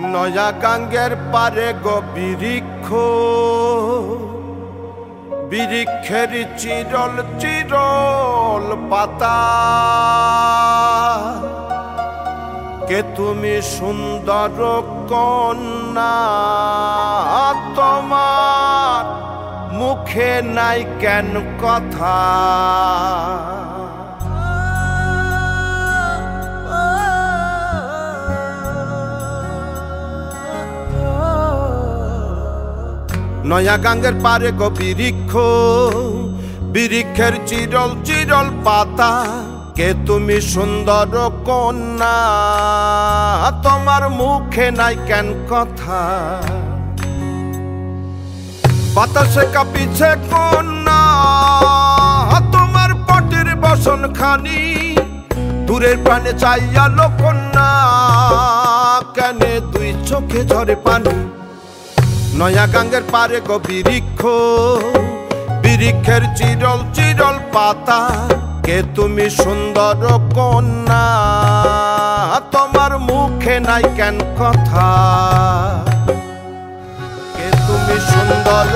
নয়া গাঙ্গের পারে গো বৃক্ষ, বৃক্ষের চিরল চিরল পাতা। কে তুমি সুন্দর কন্যা, তোমার মুখে নাই কেন কথা। নয়া গাঙ্গের পারে গো বৃক্ষ, বৃক্ষের চিরল চিরল পাতা। কে তুমি সুন্দর কন্যা, তোমার মুখে নাই কেন কথা। বাতাসে কাঁপিছে কন্যা, তোমার পটের বসন খানি। দূরের প্রাণে চাইয়ালো কন্যা, কেনে দুই চোখে ঝরে পানি। নয়া গাঙ্গের পারে গো বৃক্ষ, বৃক্ষের চিরল চিরল পাতা। কে তুমি সুন্দর কন্যা, তোমার মুখে নাই কেন কথা। কে তুমি সুন্দর